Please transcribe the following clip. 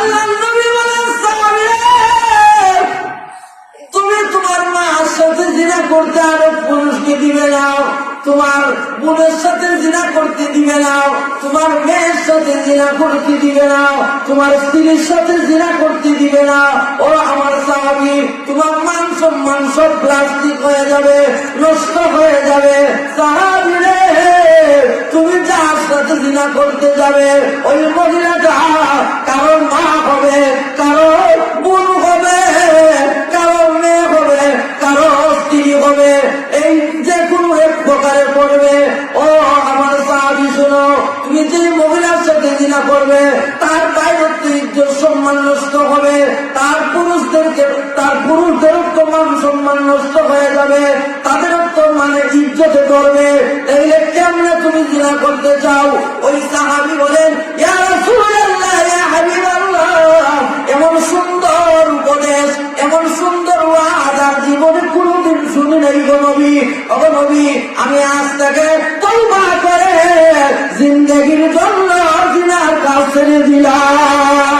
আল্লাহর নবী বলেন, তুমি তোমার মার সাথে জিনা করতে আরেক পুরুষকে দিবে না, তোমার বোনের সাথে জিনা করতে দিবে না, তোমার মেয়ের সাথে জিনা করতে দিবে না, তোমার স্ত্রীর সাথে জিনা করতে দিবে না। ও আমার সাহাবী, তোমার মান সম্মান সব প্লাস্টিক হয়ে যাবে, নষ্ট হয়ে যাবে। সাহাবী রে, তুমি যার সাথে জিনা করতে যাবে ওই মহিলাটা কারো মা হবে, কারো বোন হবে, কারো মেয়ে হবে, কারো স্ত্রী হবে, এই যে কোনো এক প্রকারে পড়বে। ও আমার সাহাবী শোনো, তুমি যে মহিলার সাথে জিনা করবে তার বাইরের তো ইজ্জত সম্মান নষ্ট হবে, তার পুরুষদেরও তো মান সম্মান নষ্ট হয়ে যাবে, তাদেরও তো মানে ইজ্জতে ধরবে। তাইলে কেমনে তুমি জিনা করতে চাও? ওই সাহাবী বলেন, ইয়া রাসূলুল্লাহ, ইয়া হাবিবাল্লাহ, এমন সুন্দর উপদেশ, এমন সুন্দর ওয়াজ আর জীবনে কোনোদিন শুনি নাই গো নবী। ও নবী, আমি আজ থেকে তওবা করে জিন্দেগির জন্য জিনার কাজ ছেড়ে দিলাম।